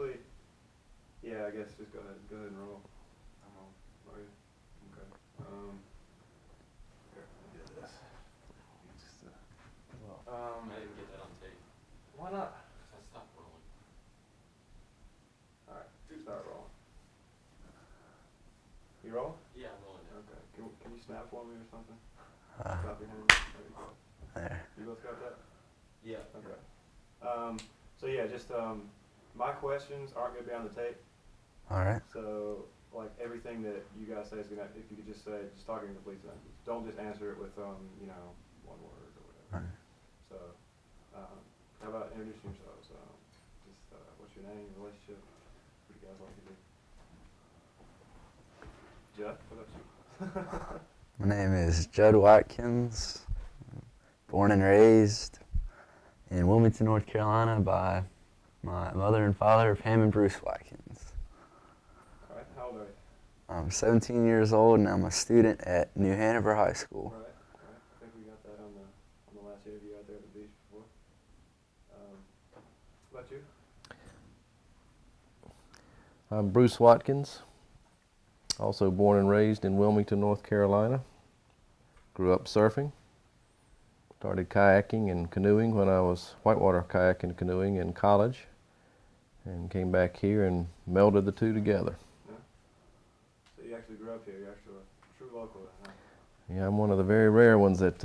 actually, yeah, I guess just go ahead and roll. Oh, yeah. Okay. Here, let me get this. Just, I didn't get that on tape. why not? I stopped rolling. All right, start rolling. You roll? Yeah, I'm rolling now. Okay. Can you snap for me or something? Uh, Drop your hand. There you go. there. You both got that? Yeah. Okay. So yeah, just my questions aren't gonna be on the tape. All right. So like everything that you guys say is gonna, if you could just say, just talk in complete sentence. Don't just answer it with you know, one word or whatever. All right. So how about introducing yourselves? Just what's your name, your relationship? What do you guys like to do? Judd, what about you? My name is Judd Watkins, born and raised in Wilmington, North Carolina by my mother and father, Pam and Bruce Watkins. All right, how old are you? I'm 17 years old and I'm a student at New Hanover High School. Right. I think we got that on the last interview out there at the beach before. What about you? I'm Bruce Watkins, also born and raised in Wilmington, North Carolina. Grew up surfing. Started kayaking and canoeing when I was whitewater kayaking and canoeing in college, and came back here and melded the two together. Yeah. So you actually grew up here. You're actually a true local then, huh? Yeah, I'm one of the very rare ones that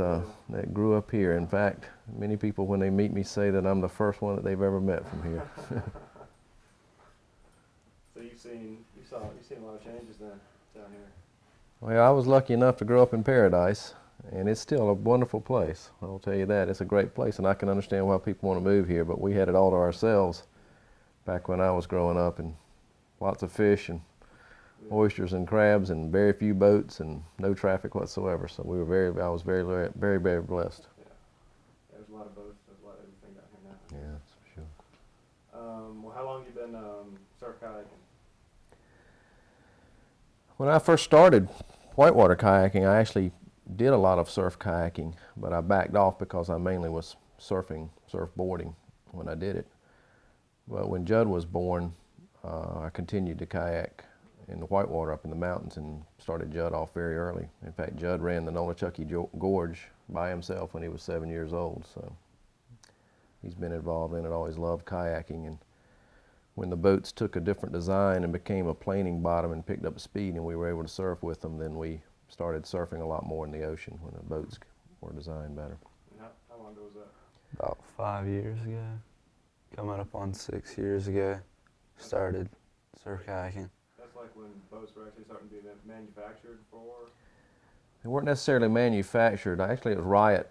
grew up here. In fact, many people when they meet me say that I'm the first one that they've ever met from here. So you've seen a lot of changes then down here. Well, I was lucky enough to grow up in Paradise, and it's still a wonderful place. I'll tell you that. It's a great place, and I can understand why people want to move here, but we had it all to ourselves back when I was growing up, and lots of fish and oysters and crabs and very few boats and no traffic whatsoever. So I was very, very, very blessed. Yeah. There's a lot of boats. There's a lot of everything down here now. Yeah, that's for sure. Well, how long have you been surf kayaking? When I first started whitewater kayaking, I actually did a lot of surf kayaking, but I backed off because I mainly was surfboarding when I did it. But when Judd was born, I continued to kayak in the whitewater up in the mountains and started Judd off very early. In fact, Judd ran the Nolichucky Gorge by himself when he was 7 years old, so he's been involved in it, always loved kayaking. And when the boats took a different design and became a planing bottom and picked up speed and we were able to surf with them, then we started surfing a lot more in the ocean when the boats were designed better. And how long ago was that? About 5 years ago, coming up on 6 years ago, started surf kayaking. That's like when boats were actually starting to be manufactured for? They weren't necessarily manufactured. Actually, it was Riot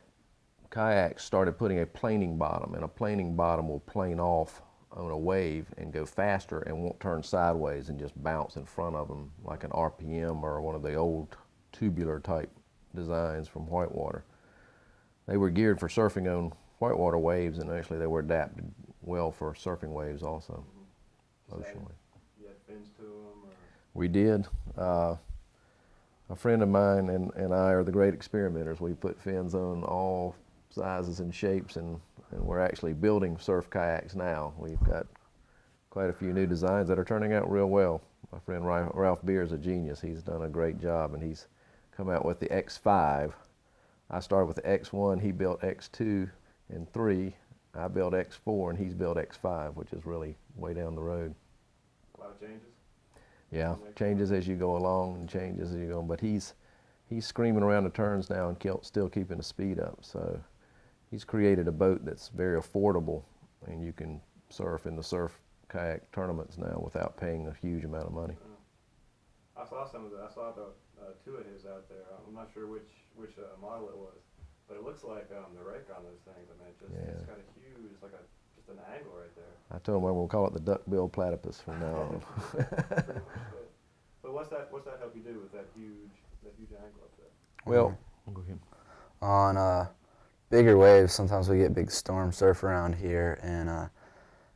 Kayaks started putting a planing bottom, and a planing bottom will plane off on a wave and go faster and won't turn sideways and just bounce in front of them like an RPM or one of the old tubular type designs from whitewater. They were geared for surfing on whitewater waves, and actually they were adapted well for surfing waves also, ocean waves. You had fins to them? Or? We did. A friend of mine and I are the great experimenters. We put fins on all sizes and shapes, and we're actually building surf kayaks now. We've got quite a few new designs that are turning out real well. My friend Ralph Beer is a genius. He's done a great job, and he's come out with the X5. I started with the X1, he built X2 and 3. I built X4, and he's built X5, which is really way down the road. A lot of changes? Yeah, changes as you go along and changes as you go, but he's screaming around the turns now and still keeping the speed up. So he's created a boat that's very affordable, and you can surf in the surf kayak tournaments now without paying a huge amount of money. I saw some of that. I saw two of his out there. I'm not sure which model it was, but it looks like the rake on those things. I mean, it's got a huge, it's like just an angle right there. I told him we'll call it the duck-billed platypus from now on. Pretty much it. But what's that help you do with that huge angle up there? Well, go ahead. On bigger waves, sometimes we get big storm surf around here, and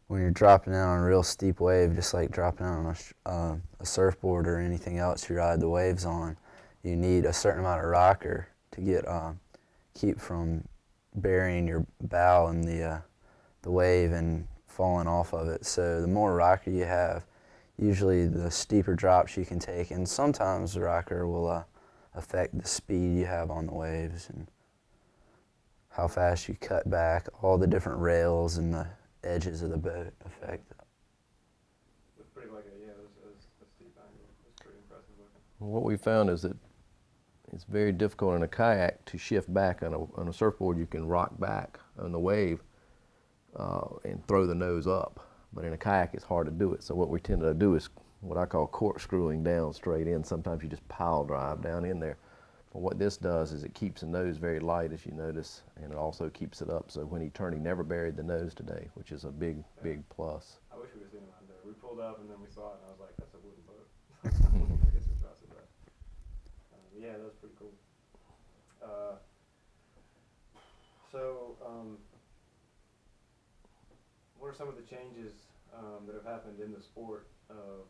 when you're dropping down on a real steep wave, just like dropping down on a surfboard or anything else you ride the waves on, you need a certain amount of rocker to keep from burying your bow in the wave and falling off of it. So the more rocker you have, usually the steeper drops you can take, and sometimes the rocker will affect the speed you have on the waves and how fast you cut back. All the different rails and the edges of the boat affect it. It's pretty like it was a steep angle. It's pretty impressive looking. Well, what we found is that it's very difficult in a kayak to shift back. On a surfboard, you can rock back on the wave and throw the nose up. But in a kayak, it's hard to do it. So what we tend to do is what I call corkscrewing down straight in. Sometimes you just pile drive down in there. But what this does is it keeps the nose very light, as you notice, and it also keeps it up. So when he turned, he never buried the nose today, which is a big plus. I wish we could see him out there. We pulled up and then we saw it, and I was like, that's a wooden boat. I guess it's trusted that. Yeah, that was pretty cool. What are some of the changes that have happened in the sport of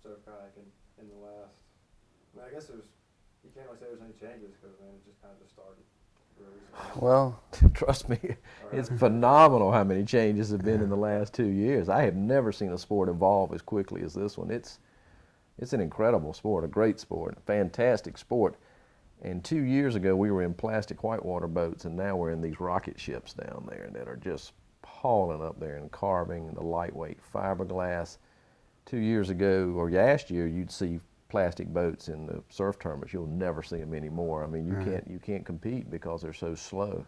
surf kayaking in the last? I guess you can't really say there's any changes because it just kind of just started. Well, trust me, it's phenomenal how many changes have been in the last 2 years. I have never seen a sport evolve as quickly as this one. It's an incredible sport, a great sport, a fantastic sport. And 2 years ago, we were in plastic whitewater boats, and now we're in these rocket ships down there that are just hauling up there and carving the lightweight fiberglass. 2 years ago, or last year, you'd see plastic boats in the surf tournaments. You'll never see them anymore. I mean, you can't compete because they're so slow.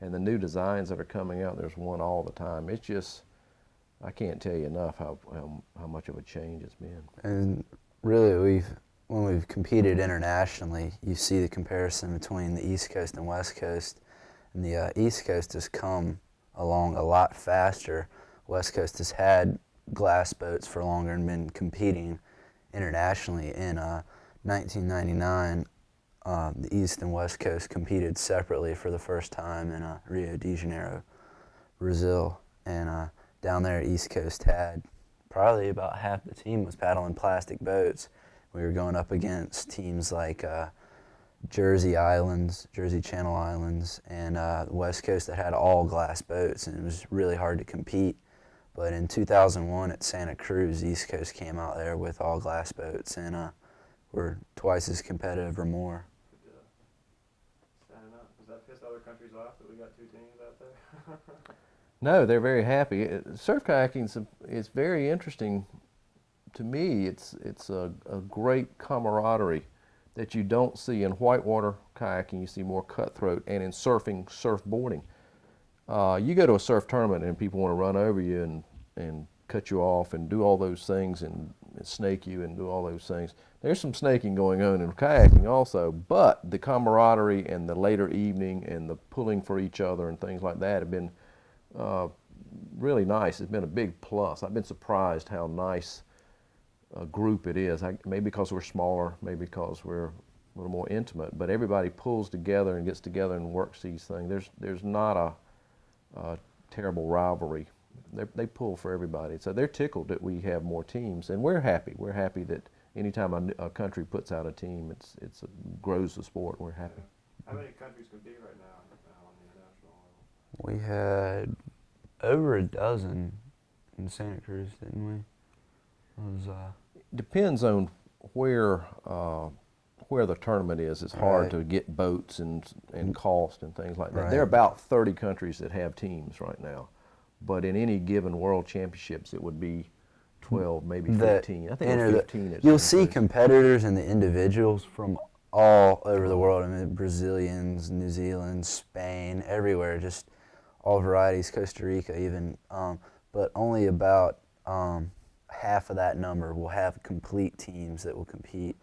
And the new designs that are coming out, there's one all the time. It's just, I can't tell you enough how much of a change it's been. And really, when we've competed internationally, you see the comparison between the East Coast and West Coast. And the East Coast has come along a lot faster. West Coast has had glass boats for longer and been competing internationally. In 1999, the East and West Coast competed separately for the first time in Rio de Janeiro, Brazil. And down there, East Coast had probably about half the team was paddling plastic boats. We were going up against teams like Jersey Channel Islands, and the West Coast that had all glass boats, and it was really hard to compete. But in 2001 at Santa Cruz, East Coast came out there with all glass boats, and were twice as competitive or more. Standing up. Does that piss other countries off that we got two teams out there? No, they're very happy. Surf kayaking is very interesting to me. It's a great camaraderie that you don't see in whitewater kayaking. You see more cutthroat, and in surfboarding. You go to a surf tournament and people want to run over you and cut you off and do all those things and snake you and do all those things. There's some snaking going on in kayaking also, but the camaraderie and the later evening and the pulling for each other and things like that have been really nice. It's been a big plus. I've been surprised how nice a group it is. Maybe because we're smaller, maybe because we're a little more intimate, but everybody pulls together and gets together and works these things. There's not a terrible rivalry. They pull for everybody. So they're tickled that we have more teams, and we're happy. We're happy that anytime a country puts out a team, it grows the sport. We're happy. How many countries compete right now on the international level? We had over a dozen in Santa Cruz, didn't we? It was, depends on where the tournament is. It's hard to get boats and cost and things like that. There are about 30 countries that have teams right now, but in any given world championships, it would be 12, maybe 15. I think it's 15. You'll see competitors and the individuals from all over the world. I mean, Brazilians, New Zealand, Spain, everywhere, just all varieties, Costa Rica even, but only about half of that number will have complete teams that will compete.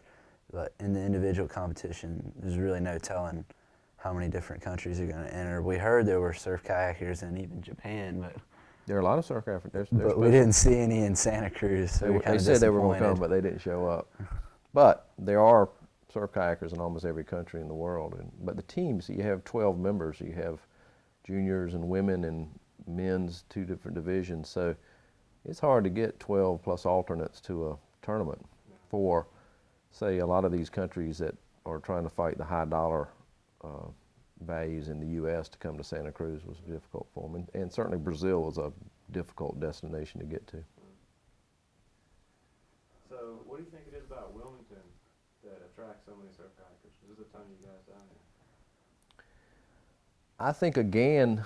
But in the individual competition, there's really no telling how many different countries are going to enter. We heard there were surf kayakers in even Japan, but there are a lot of surf kayakers. But we didn't see any in Santa Cruz, so we they said they were going to come, but they didn't show up. But there are surf kayakers in almost every country in the world. But the teams, you have 12 members. You have juniors and women and men's, 2 different divisions. So it's hard to get 12 plus alternates to a tournament for, say, a lot of these countries that are trying to fight the high dollar values in the U.S. to come to Santa Cruz was difficult for them. And certainly Brazil was a difficult destination to get to. So, what do you think it is about Wilmington that attracts so many surf kayakers? There's a ton of you guys down here. I think again,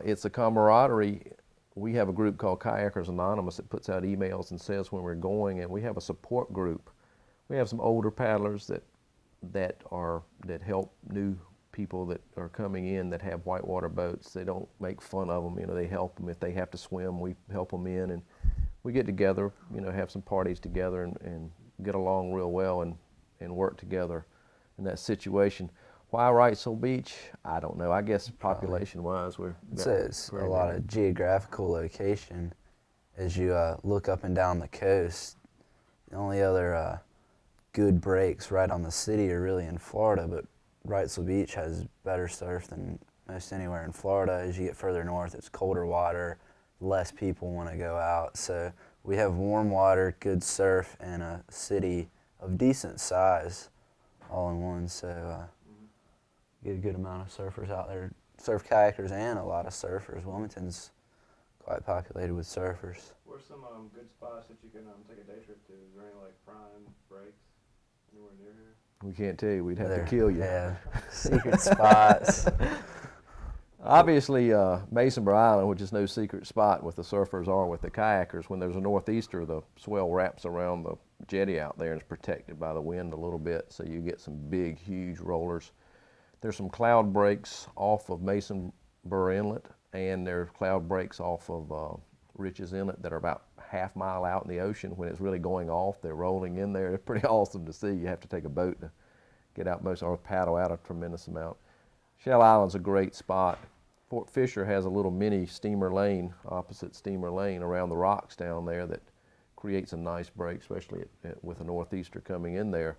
it's a camaraderie. We have a group called Kayakers Anonymous that puts out emails and says when we're going, and we have a support group. We have some older paddlers that help new people that are coming in that have whitewater boats. They don't make fun of them, you know, they help them if they have to swim. We help them in, and we get together, you know, have some parties together and get along real well and work together in that situation. Why Wrightsville Beach? I don't know. I guess population-wise, It's a lot of geographical location. As you look up and down the coast, the only other good breaks right on the city are really in Florida, but Wrightsville Beach has better surf than most anywhere in Florida. As you get further north, it's colder water, less people want to go out. So we have warm water, good surf, and a city of decent size all in one. So get a good amount of surfers out there, surf kayakers and a lot of surfers. Wilmington's quite populated with surfers. Where's some good spots that you can take a day trip to? Is there any like prime breaks anywhere near here? We can't tell you. We'd have to kill you. Yeah, secret spots. Obviously, Masonboro Island, which is no secret spot with the surfers or with the kayakers, when there's a northeaster, the swell wraps around the jetty out there and is protected by the wind a little bit, so you get some big, huge rollers. There's some cloud breaks off of Masonboro Inlet, and there's cloud breaks off of Rich's Inlet that are about half mile out in the ocean. When it's really going off, they're rolling in there. They're pretty awesome to see. You have to take a boat to get out most, or paddle out a tremendous amount. Shell Island's a great spot. Fort Fisher has a little mini steamer lane, opposite steamer lane around the rocks down there that creates a nice break, especially with a northeaster coming in there.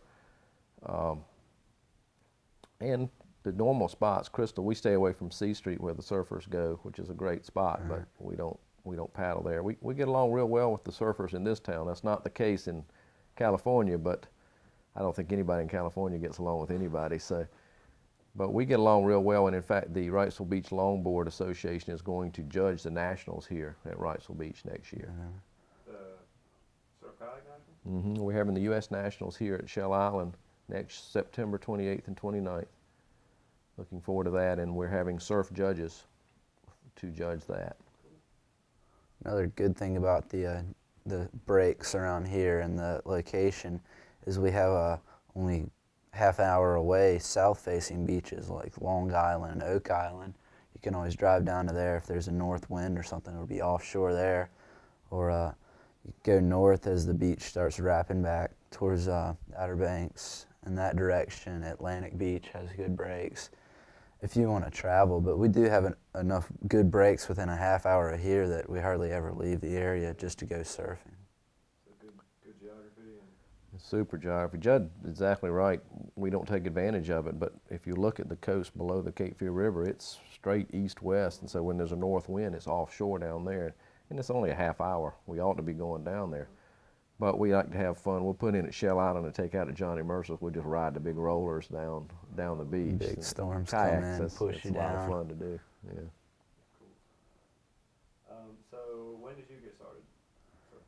And the normal spots, Crystal, we stay away from C Street where the surfers go, which is a great spot, but we don't paddle there. We get along real well with the surfers in this town. That's not the case in California, but I don't think anybody in California gets along with anybody. So, but we get along real well, and in fact, the Wrightsville Beach Longboard Association is going to judge the nationals here at Wrightsville Beach next year. The Surf Kayak Nationals? We're having the U.S. Nationals here at Shell Island next September 28th and 29th. Looking forward to that, and we're having surf judges to judge that. Another good thing about the breaks around here and the location is we have only half an hour away south-facing beaches like Long Island and Oak Island. You can always drive down to there if there's a north wind or something. It'll be offshore there, or you go north as the beach starts wrapping back towards Outer Banks in that direction. Atlantic Beach has good breaks if you want to travel, but we do have enough good breaks within a half hour of here that we hardly ever leave the area just to go surfing. So good geography and Super geography. Judd, exactly right. We don't take advantage of it, but if you look at the coast below the Cape Fear River, it's straight east-west, and so when there's a north wind, it's offshore down there, and it's only a half hour. We ought to be going down there. But we like to have fun. We'll put in at Shell Island and take out at Johnny Mercer's. We'll just ride the big rollers down the beach. Big storms Kayaks, come in, push you down. It's a lot down. of fun to do. Yeah. cool. So when did you get started surf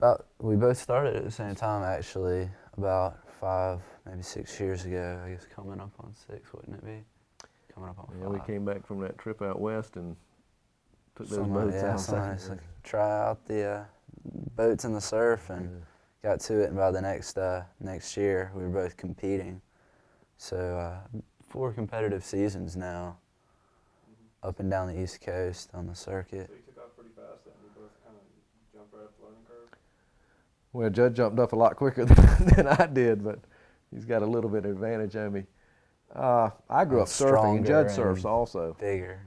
kayaking? We both started at the same time, actually, about 5, maybe 6 years ago. I guess coming up on 6, wouldn't it be? Coming up on 5. Yeah, we came back from that trip out west and took those Somebody- boats yeah, out. somebody said, try out the boats and the surf, and got to it. And by the next year, we were both competing. So 4 competitive seasons now, up and down the East Coast on the circuit. So you took off pretty fast then. You both kind of jumped right up the learning curve. Well, Judd jumped up a lot quicker than I did, but he's got a little bit of advantage on me. I grew up surfing, and Judd surfs also. Bigger.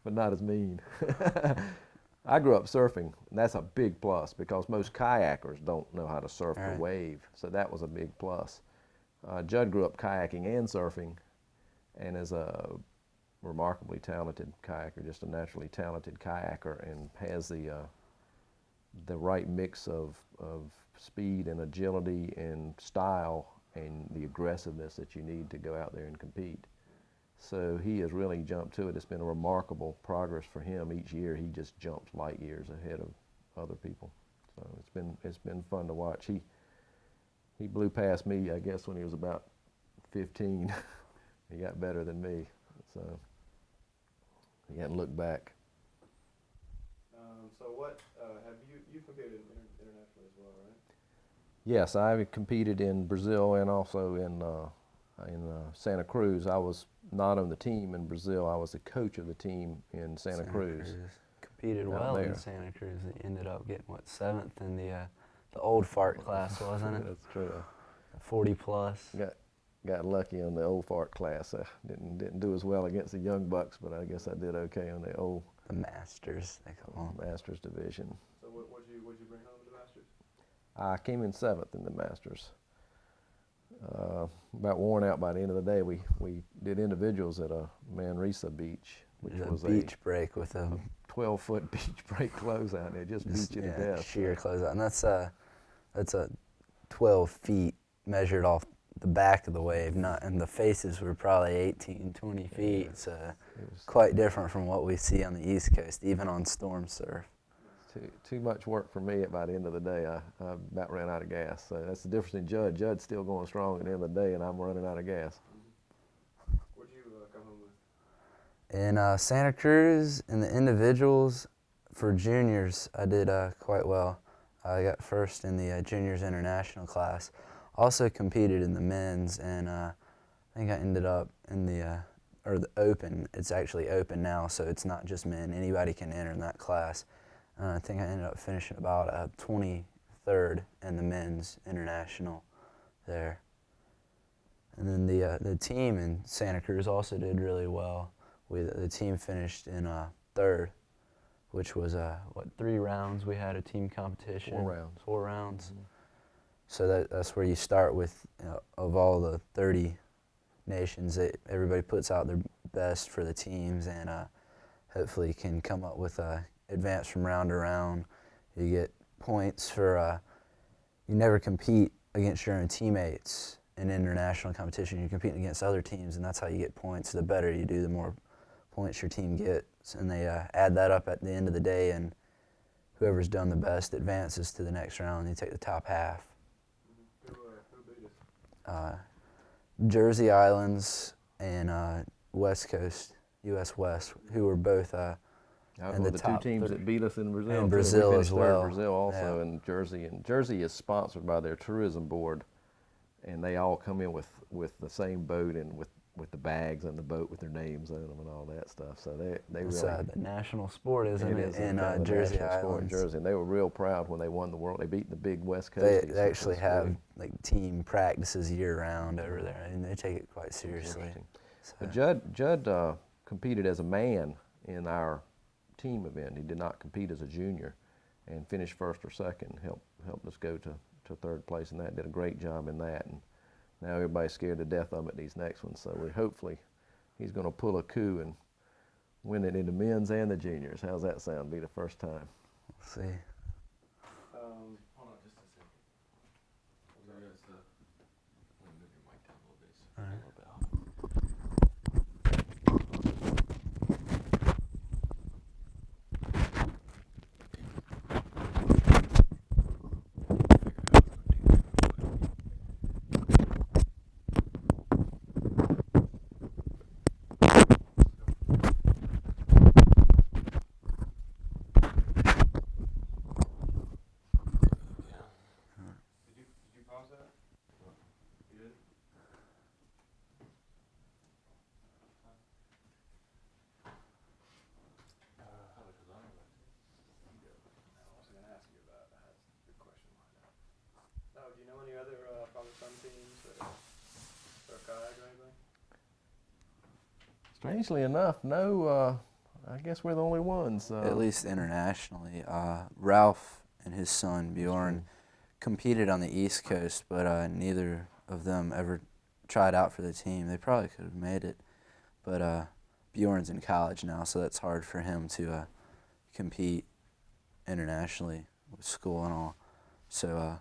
But not as mean. I grew up surfing, and that's a big plus because most kayakers don't know how to surf the wave, so that was a big plus. Judd grew up kayaking and surfing, and is a remarkably talented kayaker, just a naturally talented kayaker, and has the right mix of speed and agility and style and the aggressiveness that you need to go out there and compete. So he has really jumped to it. It's been a remarkable progress for him. Each year he just jumps light years ahead of other people. So it's been fun to watch. He blew past me, I guess, when he was about 15. He got better than me, so he hadn't looked back. So what have you competed internationally as well, right? Yes, I competed in Brazil and also in Santa Cruz. I was not on the team in Brazil. I was the coach of the team in Santa Cruz. Competed well in Santa Cruz. He ended up getting, what, 7th in the old fart class, wasn't it? That's true. 40 plus. Got lucky on the old fart class. Didn't do as well against the young bucks, but I guess I did okay on the old. The Masters, they call them. Masters division. So what'd you bring home in the Masters? I came in 7th in the Masters. About worn out by the end of the day. We did individuals at a Manresa beach, which was a beach break with a 12-foot beach break closeout. It just beat you to death. Sheer closeout, and that's a 12 feet measured off the back of the wave, and the faces were probably 18, 20 feet. Yeah. So it was quite different from what we see on the East Coast, even on storm surf. Too much work for me. By the end of the day, I about ran out of gas. So that's the difference in Judd. Judd's still going strong at the end of the day, and I'm running out of gas. What'd you come home with? In Santa Cruz, in the individuals, for juniors, I did quite well. I got first in the juniors international class. Also competed in the men's, and I think I ended up in the open. It's actually open now, so it's not just men. Anybody can enter in that class. I think I ended up finishing about 23rd in the men's international there. And then the team in Santa Cruz also did really well. The team finished in 3rd, which was 3 rounds. We had a team competition. 4 rounds. 4 rounds. Mm-hmm. So that's where you start with, of all the 30 nations, everybody puts out their best for the teams, and hopefully can come up with advance from round to round. You get points for, you never compete against your own teammates in international competition. You're competing against other teams, and that's how you get points. The better you do, the more points your team gets, and they add that up at the end of the day, and whoever's done the best advances to the next round. You take the top half. Who beat us? Jersey Islands and West Coast, U.S. West, who were both and the 2 teams that beat us in Brazil. And Brazil we as well. Brazil also, yeah. And Jersey. And Jersey is sponsored by their tourism board, and they all come in with the same boat and with the bags on the boat with their names on them and all that stuff. So they it's really the national sport, isn't it? In Jersey Islands. In Jersey, and they were real proud when they won the world. They beat the big West Coast. They actually have like team practices year round over there, and they take it quite seriously. So. But Judd competed as a man in our team event. He did not compete as a junior, and finished 1st or 2nd. Helped us go to 3rd place in that. Did a great job in that, and now everybody's scared to death of him at these next ones. So hopefully he's going to pull a coup and win it in the men's and the juniors. How's that sound? Be the first time. We'll see. Hold on just a second. Let me move your mic down a little bit. All right. Do you know any other father-son teams or kayak or anything? Strangely enough, no. I guess we're the only ones. At least internationally. Ralph and his son Bjorn competed on the East Coast, but neither of them ever tried out for the team. They probably could have made it, but Bjorn's in college now, so that's hard for him to compete internationally with school and all. So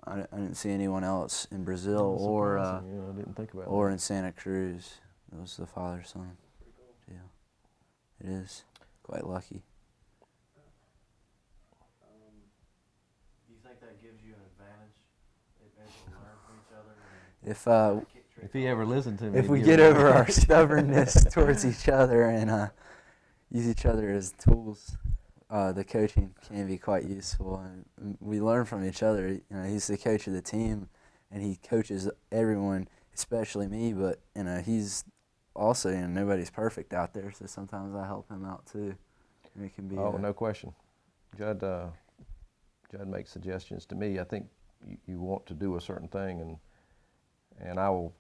I didn't see anyone else in Brazil or I didn't think about or in Santa Cruz It was the father-son Pretty cool. deal. It is. Quite lucky. Do you think that gives you an advantage? They're able to learn from each other? If he ever listened to me, If we get over our stubbornness towards each other and use each other as tools, the coaching can be quite useful. And we learn from each other. You know, he's the coach of the team, and he coaches everyone, especially me. But you know, he's also, you know, nobody's perfect out there, so sometimes I help him out too. And it can be. No question. Judd makes suggestions to me. I think you want to do a certain thing, and I will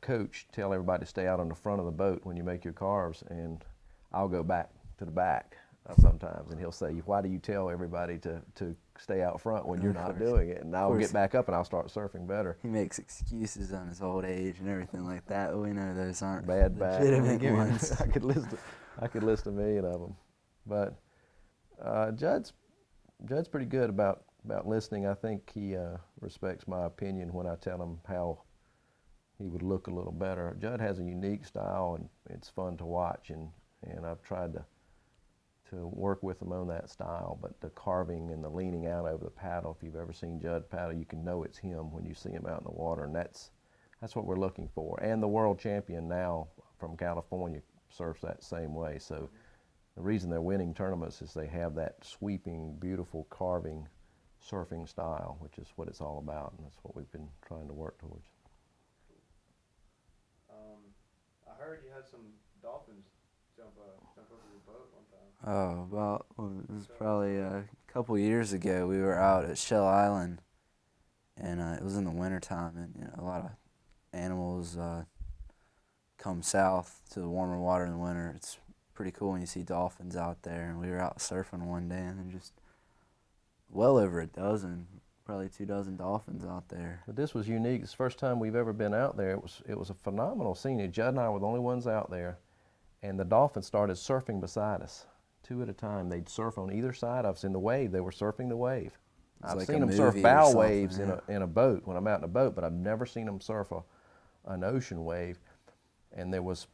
tell everybody to stay out on the front of the boat when you make your carves, and I'll go back to the back sometimes, and he'll say, why do you tell everybody to stay out front when you're not doing it? And I'll get back up and I'll start surfing better. He makes excuses on his old age and everything like that. We know those aren't bad back. legitimate ones. I could list a million of them, but Judd's pretty good about listening. I think he respects my opinion when I tell him how he would look a little better. Judd has a unique style, and it's fun to watch, and I've tried to work with him on that style. But the carving and the leaning out over the paddle, if you've ever seen Judd paddle, you can know it's him when you see him out in the water, and that's what we're looking for. And the world champion now from California surfs that same way. So the reason they're winning tournaments is they have that sweeping, beautiful carving surfing style, which is what it's all about, and that's what we've been trying to work towards. I heard you had some dolphins jump over your boat one time. Oh, well, it was probably a couple years ago. We were out at Shell Island, and it was in the wintertime, and you know, a lot of animals come south to the warmer water in the winter. It's pretty cool when you see dolphins out there, and we were out surfing one day, and there just well over a dozen, probably 24 dolphins out there. But this was unique. It's the first time we've ever been out there. It was a phenomenal scene. Judd and I were the only ones out there, and the dolphins started surfing beside us, 2 at a time. They'd surf on either side of us in the wave. They were surfing the wave. I've like seen a them surf movie or bow something, waves yeah. in a boat when I'm out in a boat, but I've never seen them surf an ocean wave. And there was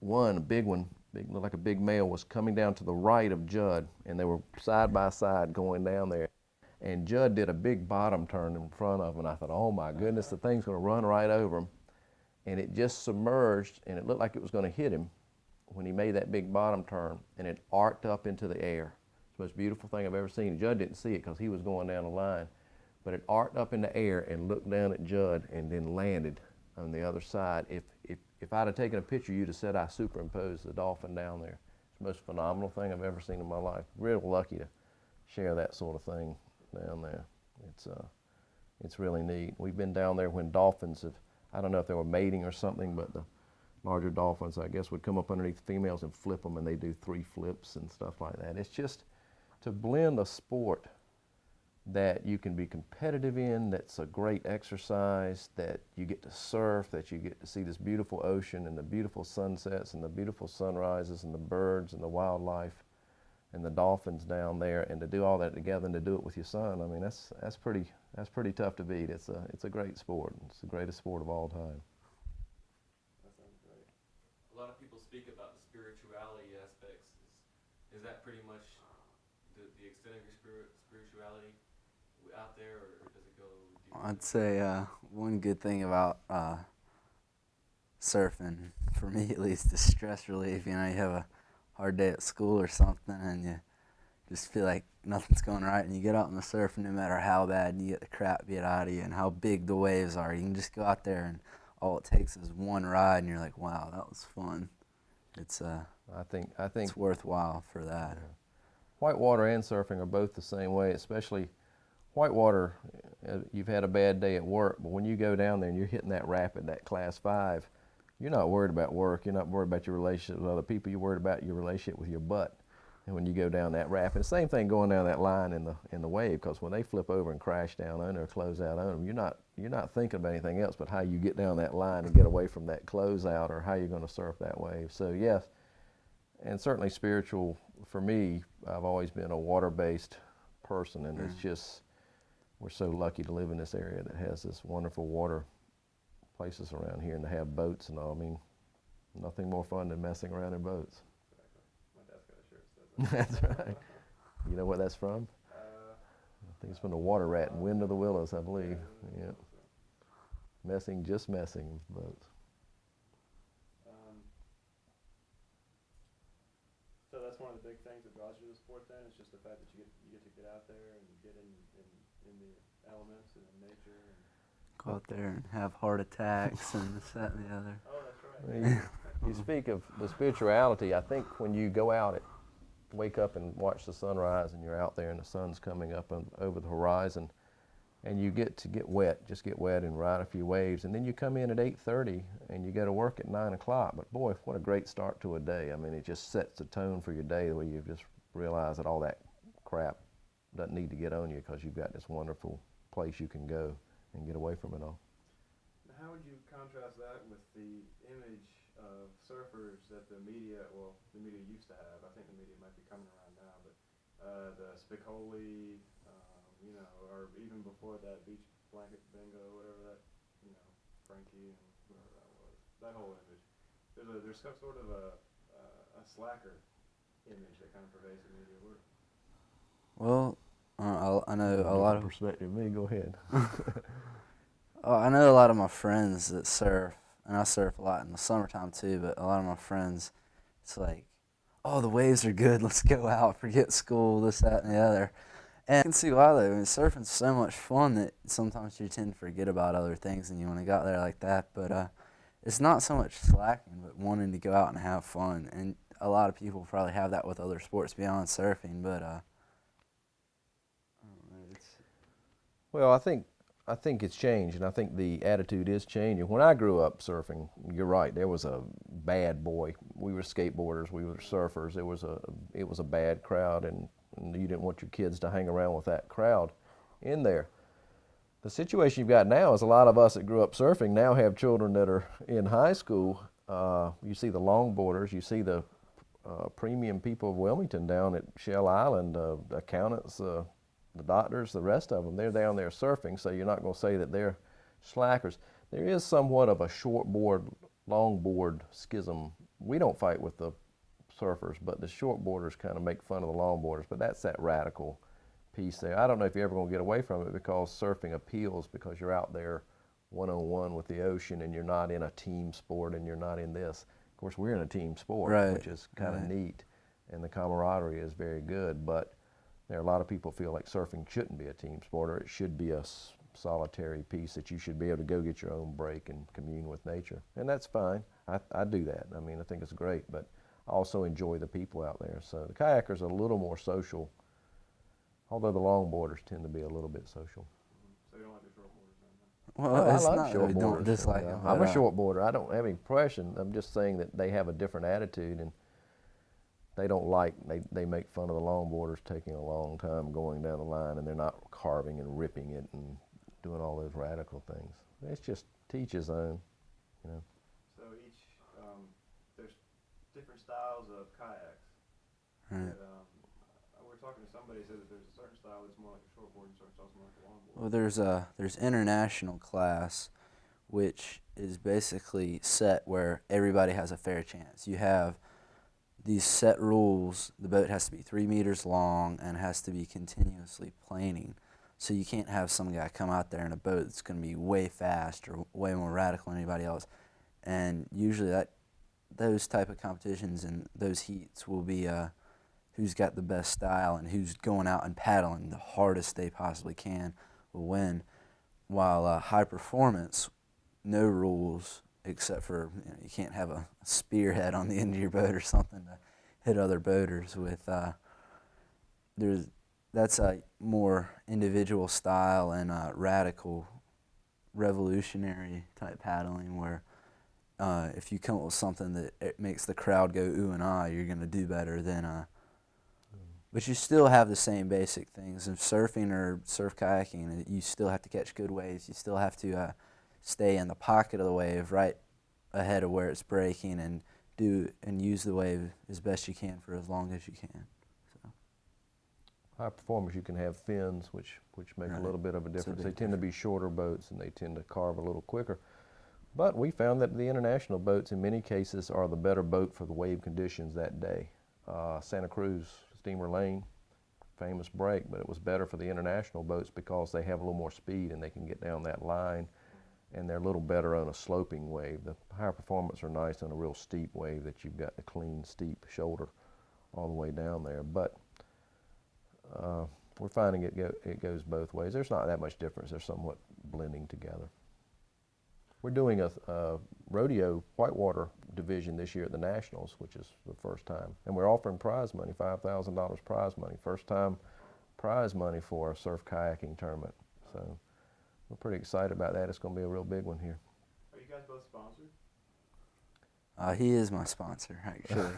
a big one, looked like a big male, was coming down to the right of Judd, and they were side by side going down there. And Judd did a big bottom turn in front of him, and I thought, oh my goodness, the thing's going to run right over him. And it just submerged, and it looked like it was going to hit him when he made that big bottom turn, and it arced up into the air. It's the most beautiful thing I've ever seen. Judd didn't see it because he was going down the line, but it arced up in the air and looked down at Judd and then landed on the other side. If I'd have taken a picture, you'd have said I superimposed the dolphin down there. It's the most phenomenal thing I've ever seen in my life. Real lucky to share that sort of thing down there. It's really neat. We've been down there when dolphins have, I don't know if they were mating or something, but the larger dolphins, I guess, would come up underneath the females and flip them, and they do 3 flips and stuff like that. It's just to blend a sport that you can be competitive in, that's a great exercise, that you get to surf, that you get to see this beautiful ocean and the beautiful sunsets and the beautiful sunrises and the birds and the wildlife and the dolphins down there, and to do all that together and to do it with your son. I mean, that's pretty tough to beat. It's a great sport. It's the greatest sport of all time. That sounds great. A lot of people speak about the spirituality aspects. Is that pretty much the extent of your spirituality out there, or does it go deeper? I'd say one good thing about surfing, for me at least, is stress relief. You know, you have a hard day at school or something, and you just feel like nothing's going right, and you get out on the surf, and no matter how bad you get the crap beat out of you and how big the waves are, you can just go out there, and all it takes is one ride, and you're like, wow, that was fun. It's I think it's worthwhile for that. Whitewater and surfing are both the same way, especially whitewater. You've had a bad day at work, but when you go down there and you're hitting that rapid, that class 5, you're not worried about work. You're not worried about your relationship with other people. You're worried about your relationship with your butt. And when you go down that rapid, same thing going down that line in the wave, because when they flip over and crash down under or close out on them, you're not thinking about anything else but how you get down that line and get away from that closeout, or how you're going to surf that wave. So yes, and certainly spiritual for me. I've always been a water-based person, and it's just, we're so lucky to live in this area that has this wonderful water places around here, and to have boats and all. I mean, Nothing more fun than messing around in boats. Exactly. My dad's got a shirt that says that. That's right. You know what that's from? I think it's from the Water Rat and Wind of the Willows, I believe. Yeah. Messing, just messing with boats. So that's one of the big things that draws you to the sport. Then it's just the fact that you get to get out there and get in the elements and in nature. And Go out there and have heart attacks and this, that, and the other. oh, that's right. You speak of the spirituality. I think when you go out, wake up and watch the sunrise, and you're out there and the sun's coming up over the horizon, and you get to get wet, just get wet and ride a few waves, and then you come in at 8:30 and you go to work at 9 o'clock. But boy, what a great start to a day. I mean, it just sets the tone for your day where you just realize that all that crap doesn't need to get on you because you've got this wonderful place you can go and get away from it all. How would you contrast that with the image of surfers that the media used to have? I think the media might be coming around now, but the Spicoli, or even before that, beach blanket bingo, whatever that, Frankie and whoever that was, that whole image. There's some sort of a slacker image that kind of pervades the media. Well, I know a lot of perspective. Me, go ahead. I know a lot of my friends that surf, and I surf a lot in the summertime too, but a lot of my friends, it's like, oh, the waves are good, let's go out, forget school, this, that, and the other. And I can see why though. I mean, surfing's so much fun that sometimes you tend to forget about other things and you want to go out there like that. But it's not so much slacking, but wanting to go out and have fun. And a lot of people probably have that with other sports beyond surfing, but I don't know, Well, I think it's changed, and I think the attitude is changing. When I grew up surfing, you're right, there was a bad boy. We were skateboarders, we were surfers. It was a bad crowd, and you didn't want your kids to hang around with that crowd in there. The situation you've got now is a lot of us that grew up surfing now have children that are in high school. You see the longboarders, you see the premium people of Wilmington down at Shell Island, the accountants, the doctors, the rest of them, they're down there surfing, so you're not going to say that they're slackers. There is somewhat of a shortboard, longboard schism. We don't fight with the surfers, but the shortboarders kind of make fun of the longboarders, but that's that radical piece there. I don't know if you're ever going to get away from it because surfing appeals because you're out there one-on-one with the ocean and you're not in a team sport and you're not in this. Of course, we're in a team sport, right, which is kind of neat, and the camaraderie is very good, but there are a lot of people feel like surfing shouldn't be a team sport, or it should be a solitary piece that you should be able to go get your own break and commune with nature. And that's fine. I do that. I mean, I think it's great, but I also enjoy the people out there. So the kayakers are a little more social, although the longboarders tend to be a little bit social. So you don't like the shortboarders, then? well, it's I love not that we shortboarders. don't dislike them. I'm a shortboarder. I don't have any question. I'm just saying that they have a different attitude, and they don't like, they make fun of the longboarders taking a long time going down the line, and they're not carving and ripping it and doing all those radical things. It's just teach his own, you know. So there's different styles of kayaks. Right. That, we were talking to somebody who said that there's a certain style that's more like a shortboard and certain style's more like a longboard. Well, there's international class, which is basically set where everybody has a fair chance. You have these set rules. The boat has to be 3 meters long and has to be continuously planing. So you can't have some guy come out there in a boat that's going to be way fast or way more radical than anybody else. And usually those type of competitions and those heats will be who's got the best style and who's going out and paddling the hardest they possibly can will win. While high performance, no rules except for you can't have a spearhead on the end of your boat or something to hit other boaters with. That's a more individual style and radical, revolutionary type paddling where if you come up with something that it makes the crowd go ooh and ah, you're going to do better than. But you still have the same basic things. In surfing or surf kayaking, you still have to catch good waves. You still have to stay in the pocket of the wave right ahead of where it's breaking and use the wave as best you can for as long as you can. So. High performers, you can have fins, which make a little bit of a difference. They tend to be shorter boats and they tend to carve a little quicker. But we found that the international boats in many cases are the better boat for the wave conditions that day. Santa Cruz Steamer Lane, famous break, but it was better for the international boats because they have a little more speed and they can get down that line, and they're a little better on a sloping wave. The higher performance are nice on a real steep wave that you've got the clean, steep shoulder all the way down there. But we're finding it goes both ways. There's not that much difference. They're somewhat blending together. We're doing a rodeo whitewater division this year at the Nationals, which is the first time. And we're offering prize money, $5,000 prize money. First time prize money for a surf kayaking tournament. So we're pretty excited about that. It's going to be a real big one here. Are you guys both sponsored? He is my sponsor, actually.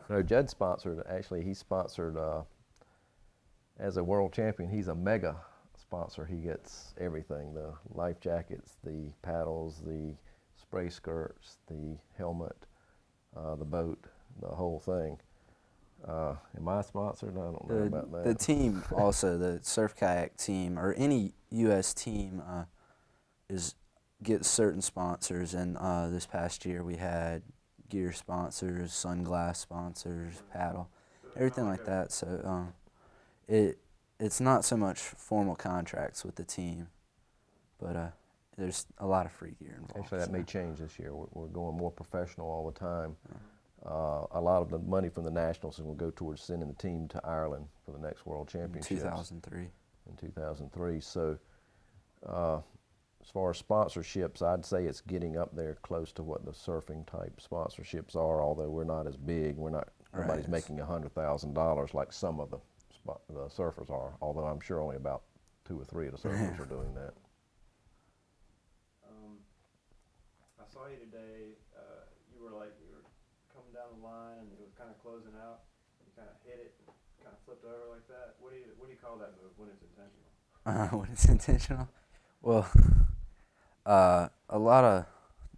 No, Judd sponsored, actually he's sponsored as a world champion. He's a mega sponsor. He gets everything, the life jackets, the paddles, the spray skirts, the helmet, the boat, the whole thing. Am I sponsored? I don't know about that. The team also, the surf kayak team, or any U.S. team gets certain sponsors, and this past year we had gear sponsors, sunglass sponsors, paddle, everything like that. So it's not so much formal contracts with the team, but there's a lot of free gear involved. Actually, that may change this year. We're going more professional all the time. A lot of the money from the Nationals will go towards sending the team to Ireland for the next World Championships. In 2003. In 2003. So as far as sponsorships, I'd say it's getting up there close to what the surfing type sponsorships are, although we're not as big. Nobody's making $100,000 like some of the surfers are, although I'm sure only about 2 or 3 of the surfers are doing that. I saw you today. You were coming down the line and it was kind of closing out. You kind of hit it, kind of flipped over like that. What do you call that move when it's intentional? When it's intentional? Well, a lot of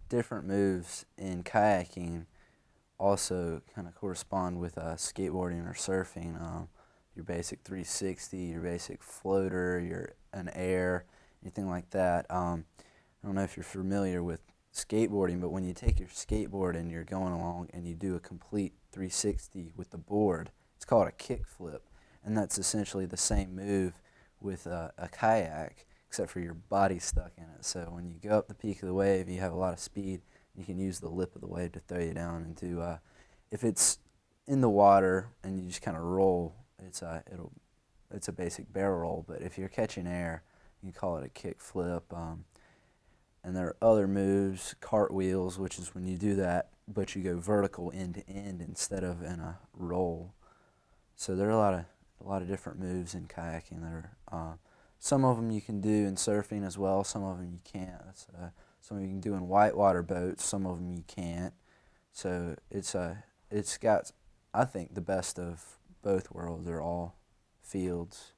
different moves in kayaking also kind of correspond with skateboarding or surfing. Your basic 360, your basic floater, an air, anything like that. I don't know if you're familiar with skateboarding, but when you take your skateboard and you're going along and you do a complete 360 with the board, it's called a kick flip, and that's essentially the same move with a kayak, except for your body stuck in it. So when you go up the peak of the wave, you have a lot of speed. You can use the lip of the wave to throw you down into. If it's in the water and you just kind of roll, it's a basic barrel roll. But if you're catching air, you can call it a kick flip. And there are other moves, cartwheels, which is when you do that, but you go vertical end to end instead of in a roll. So there are a lot of different moves in kayaking. Some of them you can do in surfing as well. Some of them you can't. Some of you can do in whitewater boats. Some of them you can't. So it's got, I think, the best of both worlds. They're all fields,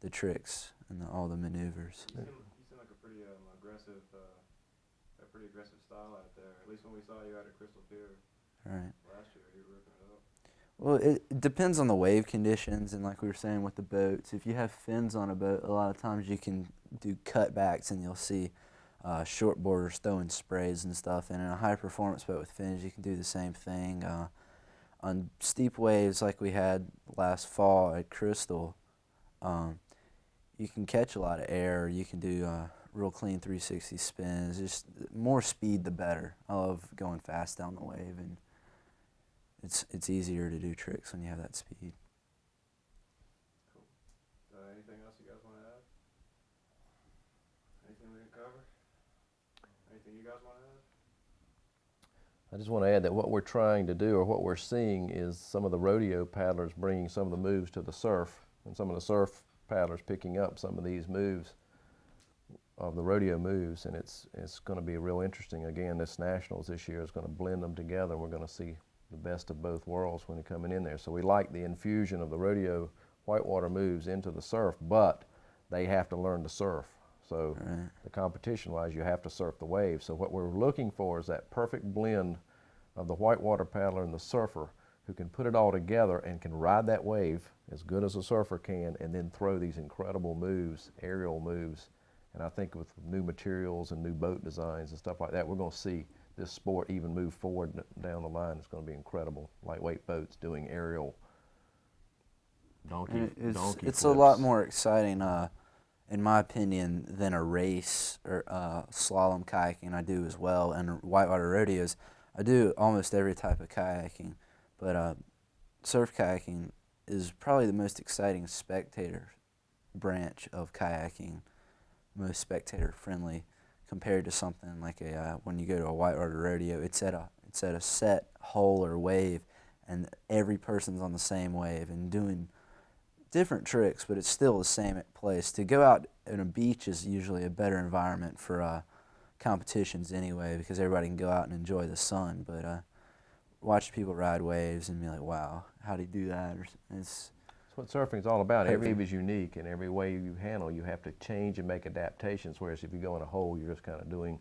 the tricks, and all the maneuvers. You seem like a pretty aggressive style out there. At least when we saw you out at Crystal Pier last year, you were ripping it up. Well, it depends on the wave conditions, and like we were saying with the boats, if you have fins on a boat, a lot of times you can do cutbacks and you'll see shortboarders throwing sprays and stuff. And in a high-performance boat with fins, you can do the same thing. On steep waves like we had last fall at Crystal, you can catch a lot of air. You can do real clean 360 spins. Just more speed, the better. I love going fast down the wave, and it's easier to do tricks when you have that speed. Cool. Anything else you guys want to add? Anything we didn't cover? Anything you guys want to add? I just want to add that what we're trying to do, or what we're seeing, is some of the rodeo paddlers bringing some of the moves to the surf, and some of the surf paddlers picking up some of these moves of the rodeo moves, and it's going to be real interesting. Again, this Nationals this year is going to blend them together. We're going to see the best of both worlds when they're coming in there. So we like the infusion of the rodeo whitewater moves into the surf, but they have to learn to surf. So the competition-wise, you have to surf the wave. So what we're looking for is that perfect blend of the whitewater paddler and the surfer who can put it all together and can ride that wave as good as a surfer can, and then throw these incredible moves, aerial moves, And I think with new materials and new boat designs and stuff like that, we're going to see this sport even move forward down the line. It's going to be incredible. Lightweight boats doing aerial donkey It's flips. a lot more exciting, in my opinion, than a race or slalom kayaking. I do as well, and whitewater rodeos. I do almost every type of kayaking, but surf kayaking is probably the most exciting spectator branch of kayaking, most spectator friendly compared to something like when you go to a whitewater rodeo. It's at a set hole or wave, and every person's on the same wave and doing different tricks, but it's still the same place. To go out on a beach is usually a better environment for competitions anyway, because everybody can go out and enjoy the sun. But watch people ride waves and be like, wow, how do you do that? It's That's what surfing's all about. Perfect. Every wave is unique, and every wave you handle, you have to change and make adaptations, whereas if you go in a hole, you're just kind of doing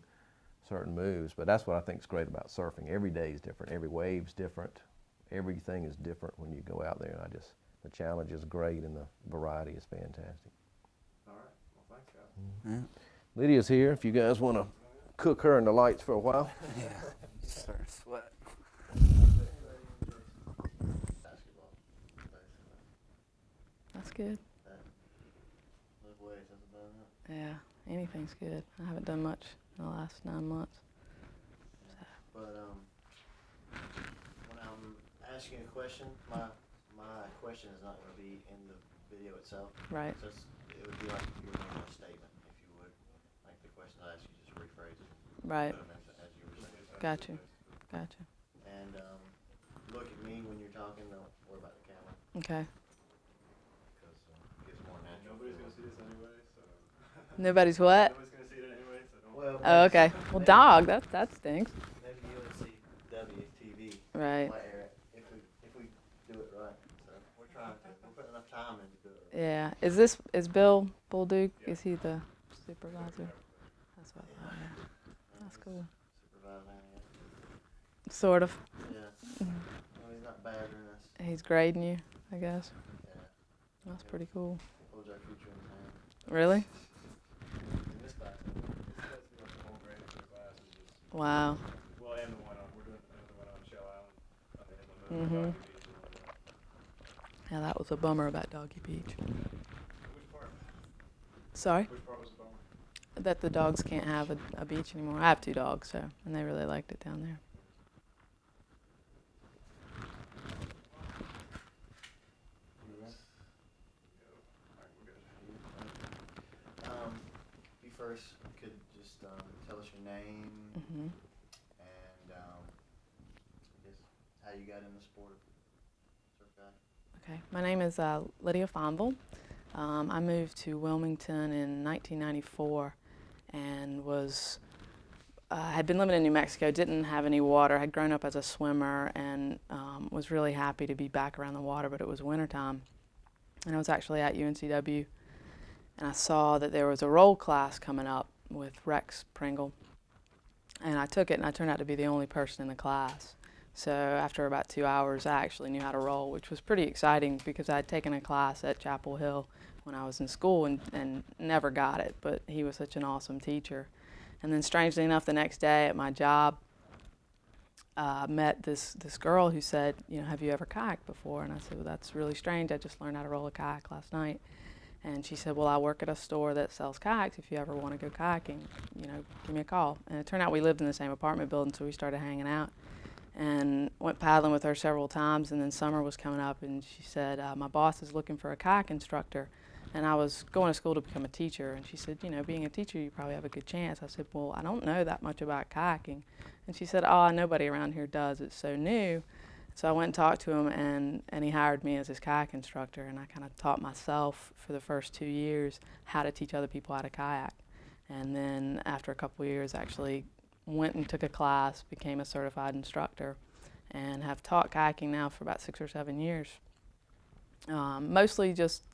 certain moves. But that's what I think is great about surfing. Every day is different. Every wave's different. Everything is different when you go out there. And the challenge is great, and the variety is fantastic. All right. Well, thanks, guys. yeah. Lydia's here if you guys want to cook her in the lights for a while. Yeah. Start to sweat. That's good. Yeah, anything's good. I haven't done much in the last 9 months. So. But when I'm asking a question, my question is not going to be in the video itself. Right. So it would be like if you were making a statement, if you would. Like the question I asked you, just rephrase it. Right. Put them as you were saying. Gotcha. Gotcha. And look at me when you're talking. Don't worry about the camera. Okay. Because it gives more natural. Nobody's going to see this anyway, so. Nobody's what? Nobody's going to see it anyway, so don't. Well, Oh, okay. Well, dog. That stinks. maybe you would see WTV. Right. If we do it right. So we're trying to. We're putting enough time in to do it right. Yeah. Is Bill Bullduke? Is he the supervisor? That's what I thought. Yeah. That's cool. Supervising. Sort of. Yeah. Well, he's not badgering us. He's grading you, I guess. Yeah. That's pretty cool. Holds our future in his hand. Really? In this class. The whole grade for the class is just. Wow. Well, and the one we're doing the one on Shell Island. Mhm. Yeah, that was a bummer about Doggy Beach. Which part? Sorry? Which part was the bummer? That the dogs can't have a beach anymore. I have 2 dogs, so, and they really liked it down there. You first could just tell us your name Hmm. and just how you got in the sport of surf kayaking. Okay. My name is Lydia Fonville. I moved to Wilmington in 1994 and had been living in New Mexico, didn't have any water, had grown up as a swimmer, and was really happy to be back around the water, but it was wintertime. And I was actually at UNCW, and I saw that there was a roll class coming up with Rex Pringle. And I took it, and I turned out to be the only person in the class. So after about 2 hours, I actually knew how to roll, which was pretty exciting because I had taken a class at Chapel Hill when I was in school and never got it, but he was such an awesome teacher. And then strangely enough, the next day at my job, I met this girl who said, have you ever kayaked before? And I said, well, that's really strange. I just learned how to roll a kayak last night. And she said, well, I work at a store that sells kayaks. If you ever want to go kayaking, give me a call. And it turned out we lived in the same apartment building, so we started hanging out and went paddling with her several times. And then summer was coming up, and she said, my boss is looking for a kayak instructor. And I was going to school to become a teacher. And she said, being a teacher, you probably have a good chance. I said, well, I don't know that much about kayaking. And she said, nobody around here does. It's so new. So I went and talked to him, and he hired me as his kayak instructor. And I kind of taught myself for the first 2 years how to teach other people how to kayak. And then after a couple of years, actually went and took a class, became a certified instructor, and have taught kayaking now for about 6 or 7 years. Mostly just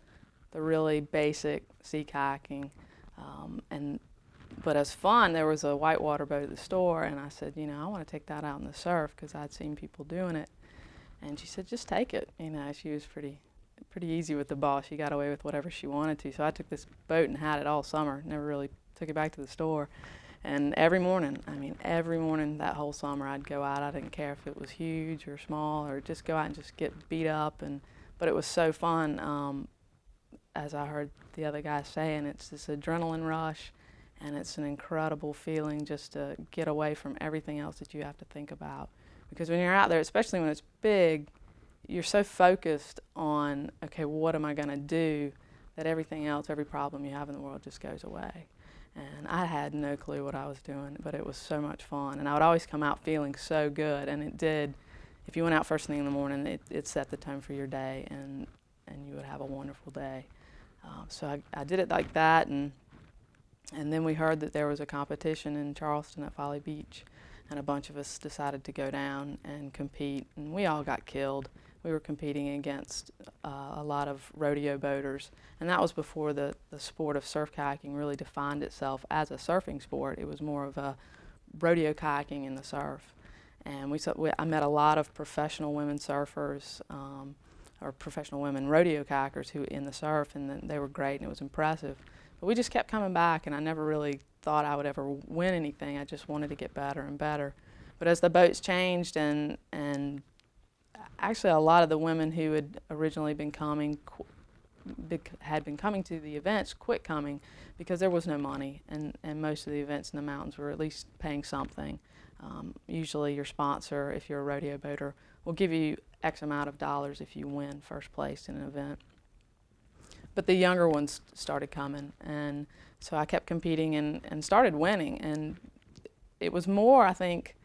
the really basic sea kayaking. But as fun, there was a whitewater boat at the store, and I said, I want to take that out in the surf because I'd seen people doing it. And she said, just take it. She was pretty easy with the boss. She got away with whatever she wanted to. So I took this boat and had it all summer. Never really took it back to the store. And every morning, I mean, every morning that whole summer, I'd go out. I didn't care if it was huge or small, or just go out and just get beat up. But it was so fun. As I heard the other guy saying, it's this adrenaline rush, and it's an incredible feeling just to get away from everything else that you have to think about. Because when you're out there, especially when it's big, you're so focused on, okay, what am I going to do, that everything else, every problem you have in the world just goes away. And I had no clue what I was doing, but it was so much fun. And I would always come out feeling so good, and it did. If you went out first thing in the morning, it set the tone for your day, and you would have a wonderful day. So I did it like that, and then we heard that there was a competition in Charleston at Folly Beach, and a bunch of us decided to go down and compete, and we all got killed. We were competing against a lot of rodeo boaters, and that was before the sport of surf kayaking really defined itself as a surfing sport. It was more of a rodeo kayaking in the surf. And I met a lot of professional women surfers, or professional women rodeo kayakers who in the surf, and they were great, and it was impressive. But we just kept coming back, and I never really thought I would ever win anything. I just wanted to get better and better. But as the boats changed, and actually a lot of the women who had originally been coming, had been coming to the events, quit coming because there was no money, and most of the events in the mountains were at least paying something. Usually your sponsor, if you're a rodeo boater, will give you X amount of dollars if you win first place in an event. But the younger ones started coming, and so I kept competing and started winning. And it was more, I think,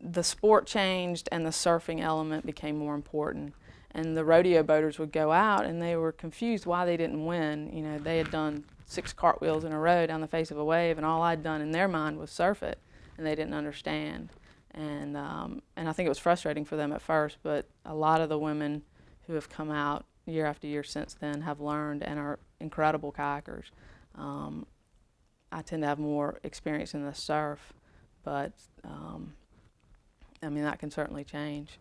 the sport changed and the surfing element became more important. And the rodeo boaters would go out and they were confused why they didn't win. You know, they had done 6 cartwheels in a row down the face of a wave, and all I'd done in their mind was surf it, and they didn't understand. And I think it was frustrating for them at first, but a lot of the women who have come out year after year since then have learned and are incredible kayakers. I tend to have more experience in the surf, but I mean, that can certainly change.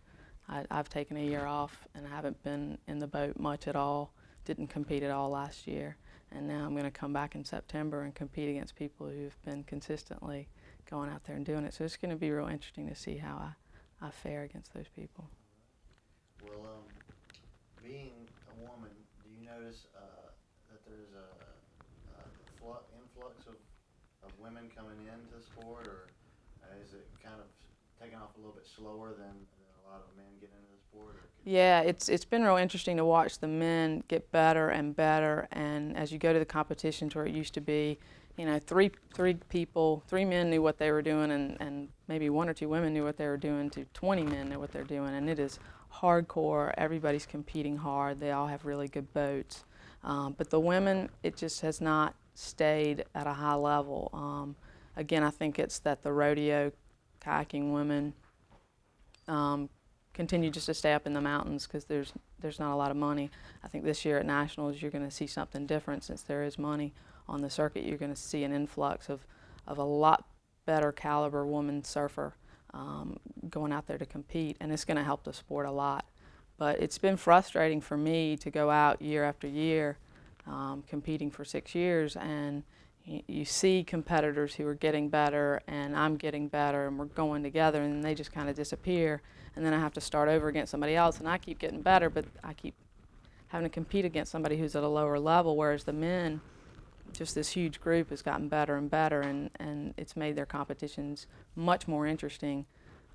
I've taken a year off and I haven't been in the boat much at all, didn't compete at all last year, and now I'm going to come back in September and compete against people who've been consistently going out there and doing it. So it's going to be real interesting to see how I fare against those people. Well, being a woman, do you notice that there's a influx of women coming into the sport, or is it kind of taking off a little bit slower than a lot of men get into the sport? Yeah, it's been real interesting to watch the men get better and better, and as you go to the competitions where it used to be, you know, three men knew what they were doing, and maybe 1 or 2 women knew what they were doing, to 20 men know what they're doing, and it is hardcore. Everybody's competing hard. They all have really good boats. But the women, it just has not stayed at a high level. Again, I think it's that the rodeo kayaking women continue just to stay up in the mountains because there's not a lot of money. I think this year at Nationals you're going to see something different since there is money on the circuit. You're going to see an influx of a lot better caliber woman surfer going out there to compete, and it's going to help the sport a lot. But it's been frustrating for me to go out year after year competing for 6 years, and you see competitors who are getting better and I'm getting better and we're going together, and they just kind of disappear, and then I have to start over against somebody else, and I keep getting better, but I keep having to compete against somebody who's at a lower level, whereas the men, just this huge group, has gotten better and better, and it's made their competitions much more interesting.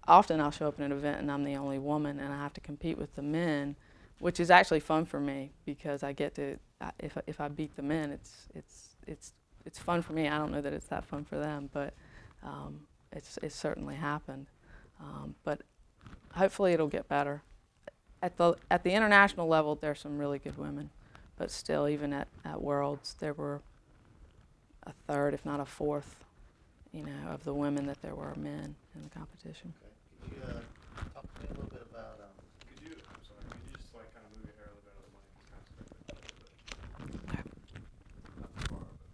Often I'll show up in an event and I'm the only woman and I have to compete with the men, which is actually fun for me because I get to, if I beat the men, it's fun for me. I don't know that it's that fun for them, but it's certainly happened. But hopefully it'll get better. At the international level, there's some really good women, but still, even at Worlds, there were a third, if not a fourth, of the women that there were men in the competition. Okay. Could you talk to me a little bit about? Could you just like kind of move your hair a little bit out of the mic? Just kind of spread it a little bit. Not too far, but.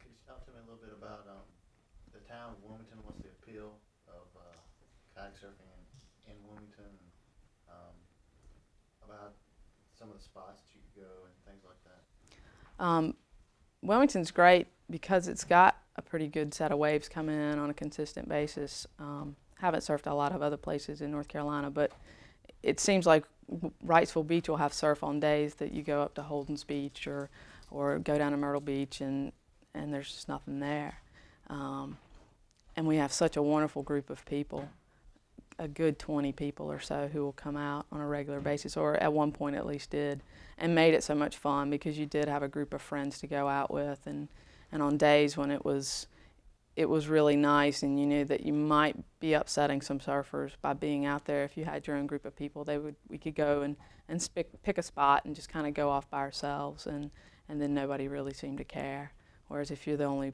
Could you talk to me a little bit about the town of Wilmington? What's the appeal of kayak surfing in Wilmington? And, about some of the spots that you could go and things like that. Wilmington's great because it's got a pretty good set of waves coming in on a consistent basis. Haven't surfed a lot of other places in North Carolina, but it seems like Wrightsville Beach will have surf on days that you go up to Holden's Beach or go down to Myrtle Beach and there's just nothing there. And we have such a wonderful group of people, a good 20 people or so who will come out on a regular basis, or at one point at least did, and made it so much fun because you did have a group of friends to go out with, and on days when it was really nice and you knew that you might be upsetting some surfers by being out there. If you had your own group of people, we could go and pick a spot and just kind of go off by ourselves, and then nobody really seemed to care. Whereas if you're the only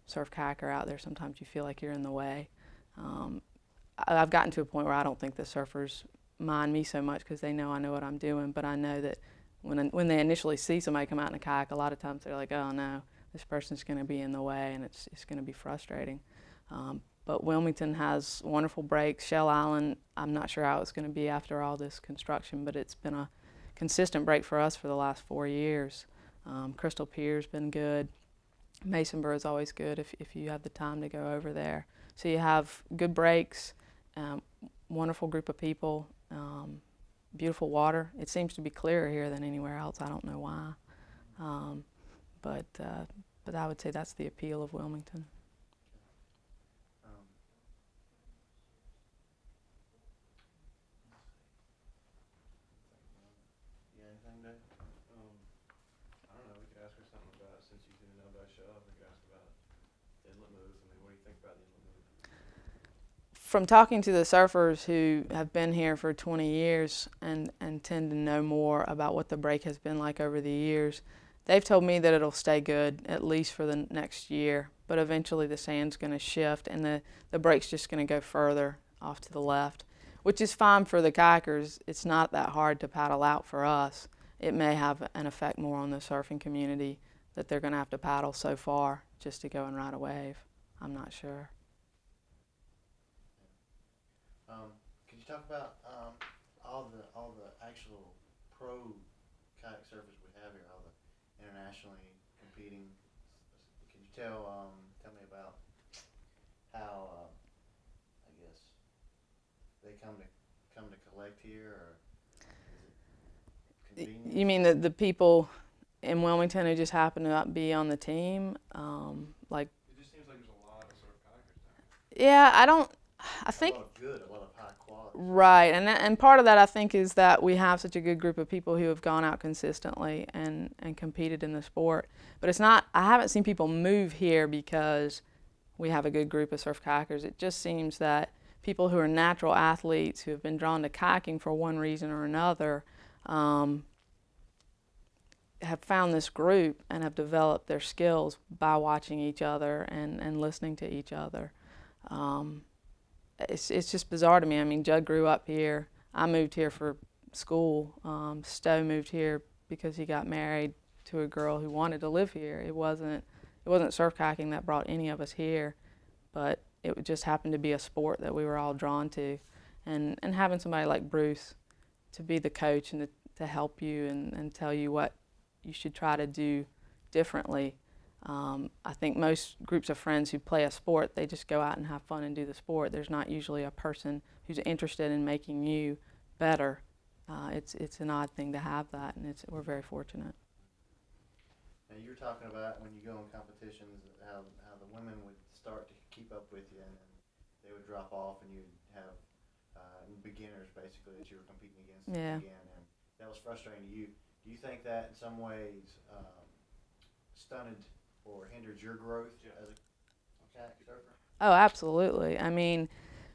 surf kayaker out there, sometimes you feel like you're in the way. I've gotten to a point where I don't think the surfers mind me so much because they know I know what I'm doing, but I know that when they initially see somebody come out in a kayak, a lot of times they're like, oh no, this person's going to be in the way, and it's going to be frustrating. But Wilmington has wonderful breaks. Shell Island, I'm not sure how it's going to be after all this construction, but it's been a consistent break for us for the last 4 years. Crystal Pier's been good. Masonboro is always good if you have the time to go over there. So you have good breaks, wonderful group of people, beautiful water. It seems to be clearer here than anywhere else. I don't know why. But I would say that's the appeal of Wilmington. You got anything, Dave? I don't know, we could ask her something about, since you do know about shove, we could ask about inlet moves. I mean, what do you think about the inlet move? From talking to the surfers who have been here for 20 years and tend to know more about what the break has been like over the years, they've told me that it'll stay good at least for the next year, but eventually the sand's going to shift and the break's just going to go further off to the left, which is fine for the kayakers. It's not that hard to paddle out for us. It may have an effect more on the surfing community that they're going to have to paddle so far just to go and ride a wave. I'm not sure. Could you talk about all the actual pro kayak surfers we have here, all the internationally competing? Can you tell me about how I guess they come to collect here, or is it convenient? You mean the people in Wilmington who just happen to be on the team? Like, It just seems like there's a lot of surf kayakers down here. yeah, I think. A lot of high quality. Right, and part of that I think is that we have such a good group of people who have gone out consistently and competed in the sport. But it's not, I haven't seen people move here because we have a good group of surf kayakers. It just seems that people who are natural athletes who have been drawn to kayaking for one reason or another have found this group and have developed their skills by watching each other and listening to each other. It's just bizarre to me. I mean, Judd grew up here. I moved here for school. Stowe moved here because he got married to a girl who wanted to live here. It wasn't surf kayaking that brought any of us here, but it just happened to be a sport that we were all drawn to. And having somebody like Bruce to be the coach and to help you and tell you what you should try to do differently. I think most groups of friends who play a sport, they just go out and have fun and do the sport. There's not usually a person who's interested in making you better. It's an odd thing to have that, and we're very fortunate. Now, you were talking about when you go in competitions, how the women would start to keep up with you, and then they would drop off, and you'd have beginners basically that you were competing against again, and that was frustrating to you. Do you think that in some ways stunted or hindered your growth as a kayak surfer? Oh, absolutely. I mean,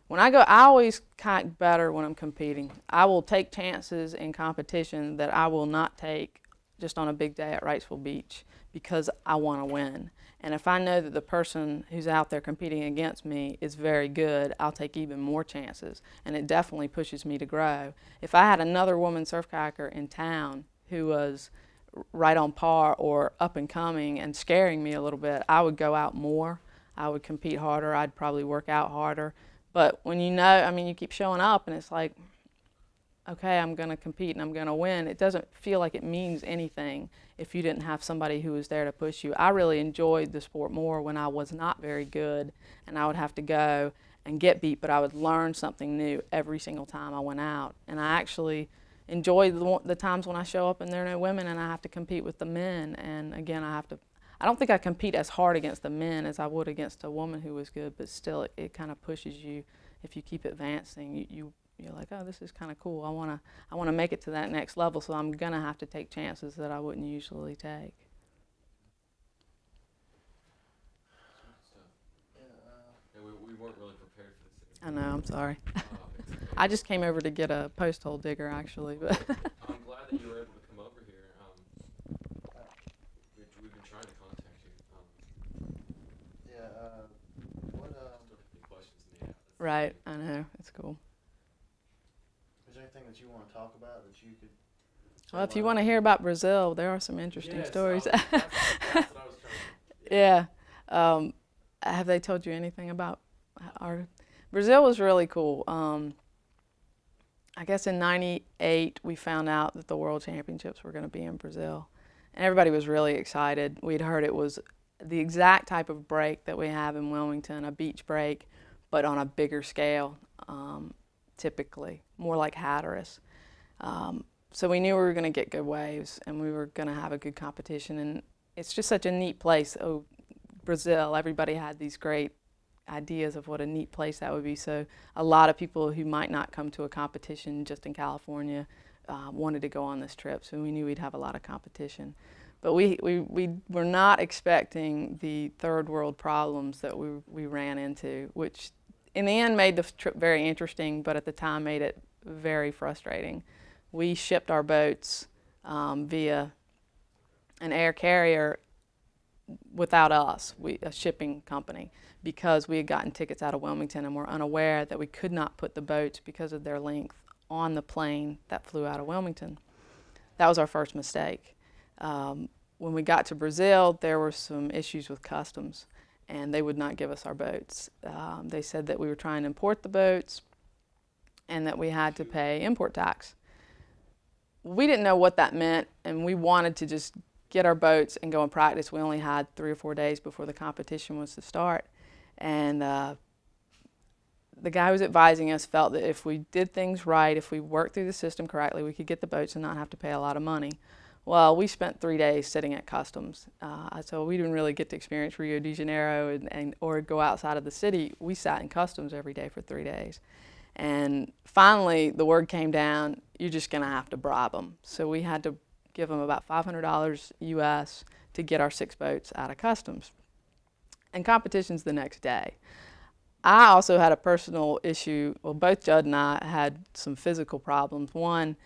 when I always kayak better when I'm competing. I will take chances in competition that I will not take just on a big day at Wrightsville Beach because I want to win. And if I know that the person who's out there competing against me is very good, I'll take even more chances. And it definitely pushes me to grow. If I had another woman surf kayaker in town who was right on par or up and coming and scaring me a little bit, I would go out more. I would compete harder. I'd probably work out harder. But when you know, I mean, you keep showing up and it's like, okay, I'm going to compete and I'm going to win, it doesn't feel like it means anything if you didn't have somebody who was there to push you. I really enjoyed the sport more when I was not very good and I would have to go and get beat, but I would learn something new every single time I went out. And I actually enjoy the times when I show up and there are no women and I have to compete with the men. And again, I don't think I compete as hard against the men as I would against a woman who was good, but still it kind of pushes you. If you keep advancing, you're like, oh, this is kind of cool. I want to make it to that next level, so I'm going to have to take chances that I wouldn't usually take. Yeah, we weren't really prepared for this. I know, I'm sorry. It's okay. I just came over to get a post hole digger, actually. But I'm glad that you were able to come over here. We've been trying to contact you. What Still have any questions in the app. That's right, the I know, it's cool. is there anything that you want to talk about that you could? Well, if you want to hear about Brazil, there are some interesting stories. That's what I was trying to. Yeah. Have they told you anything about our? Brazil was really cool. I guess in '98 we found out that the World Championships were going to be in Brazil, and everybody was really excited. We'd heard it was the exact type of break that we have in Wilmington, a beach break, but on a bigger scale, typically more like Hatteras. So we knew we were going to get good waves, and we were going to have a good competition. And it's just such a neat place. Oh, Brazil! Everybody had these great ideas of what a neat place that would be. So a lot of people who might not come to a competition just in California wanted to go on this trip. So we knew we'd have a lot of competition. But we were not expecting the third world problems that we ran into, which in the end made the trip very interesting, but at the time made it very frustrating. We shipped our boats via an air carrier without us, a shipping company, because we had gotten tickets out of Wilmington and were unaware that we could not put the boats, because of their length, on the plane that flew out of Wilmington. That was our first mistake. When we got to Brazil, there were some issues with customs, and they would not give us our boats. They said that we were trying to import the boats and that we had to pay import tax. We didn't know what that meant, and we wanted to just get our boats and go and practice. We only had 3 or 4 days before the competition was to start. And the guy who was advising us felt that if we did things right, if we worked through the system correctly, we could get the boats and not have to pay a lot of money. Well, we spent 3 days sitting at customs, so we didn't really get to experience Rio de Janeiro or go outside of the city. We sat in customs every day for 3 days. And finally, the word came down, you're just going to have to bribe them. So we had to give them about $500 US to get our 6 boats out of customs. And competition's the next day. I also had a personal issue. Well, both Judd and I had some physical problems. One,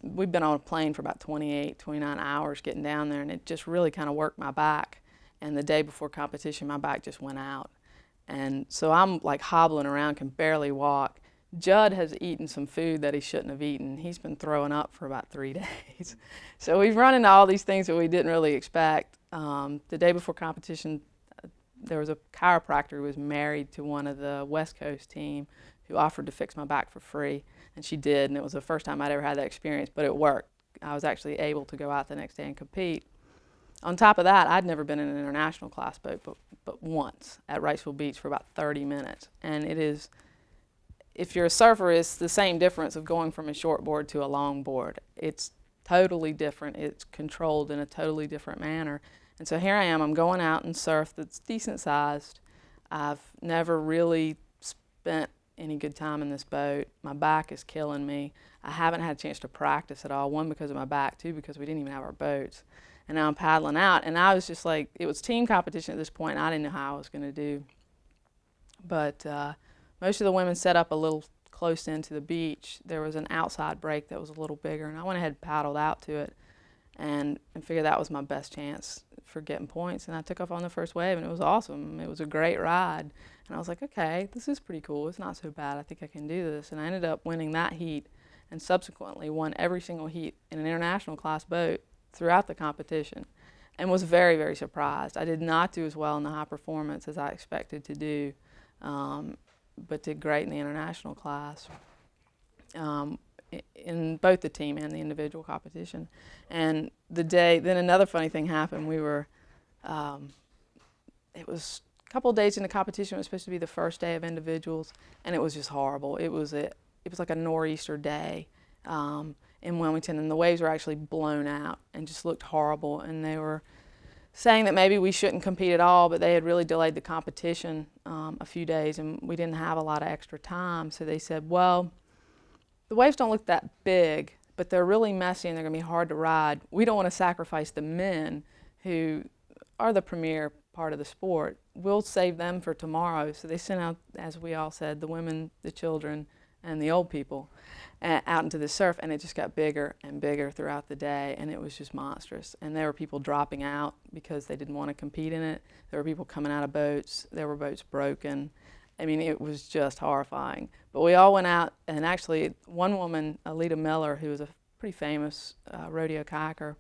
we'd been on a plane for about 28, 29 hours getting down there, and it just really kind of worked my back. And the day before competition, my back just went out. And so I'm like hobbling around, can barely walk. Judd has eaten some food that he shouldn't have eaten. He's been throwing up for about 3 days. So we've run into all these things that we didn't really expect. The day before competition, there was a chiropractor who was married to one of the West Coast team who offered to fix my back for free. And she did, and it was the first time I'd ever had that experience, but it worked. I was actually able to go out the next day and compete. On top of that, I'd never been in an international class boat, but once at Wrightsville Beach for about 30 minutes. And it is, if you're a surfer, it's the same difference of going from a shortboard to a longboard. It's totally different. It's controlled in a totally different manner. And so here I am, I'm going out and surf that's decent sized. I've never really spent any good time in this boat. My back is killing me. I haven't had a chance to practice at all, one because of my back, two because we didn't even have our boats. And now I'm paddling out, and I was just like, it was team competition at this point, and I didn't know how I was going to do. But most of the women set up a little close into the beach. There was an outside break that was a little bigger, and I went ahead and paddled out to it and figured that was my best chance for getting points. And I took off on the first wave, and it was awesome. It was a great ride. And I was like, okay, this is pretty cool. It's not so bad. I think I can do this. And I ended up winning that heat and subsequently won every single heat in an international class boat throughout the competition, and was very, very surprised. I did not do as well in the high performance as I expected to do, but did great in the international class, in both the team and the individual competition. And then another funny thing happened. We were, it was a couple of days in the competition. It was supposed to be the first day of individuals, and it was just horrible. It was like a nor'easter day in Wilmington, and the waves were actually blown out and just looked horrible. And they were saying that maybe we shouldn't compete at all, but they had really delayed the competition a few days, and we didn't have a lot of extra time. So they said, well, the waves don't look that big, but they're really messy and they're going to be hard to ride. We don't want to sacrifice the men who are the premier part of the sport. We'll save them for tomorrow. So they sent out, as we all said, the women, the children, and the old people out into the surf, and it just got bigger and bigger throughout the day, and it was just monstrous. And there were people dropping out because they didn't want to compete in it. There were people coming out of boats. There were boats broken. I mean, it was just horrifying. But we all went out, and actually one woman, Alita Miller, who was a pretty famous rodeo kayaker,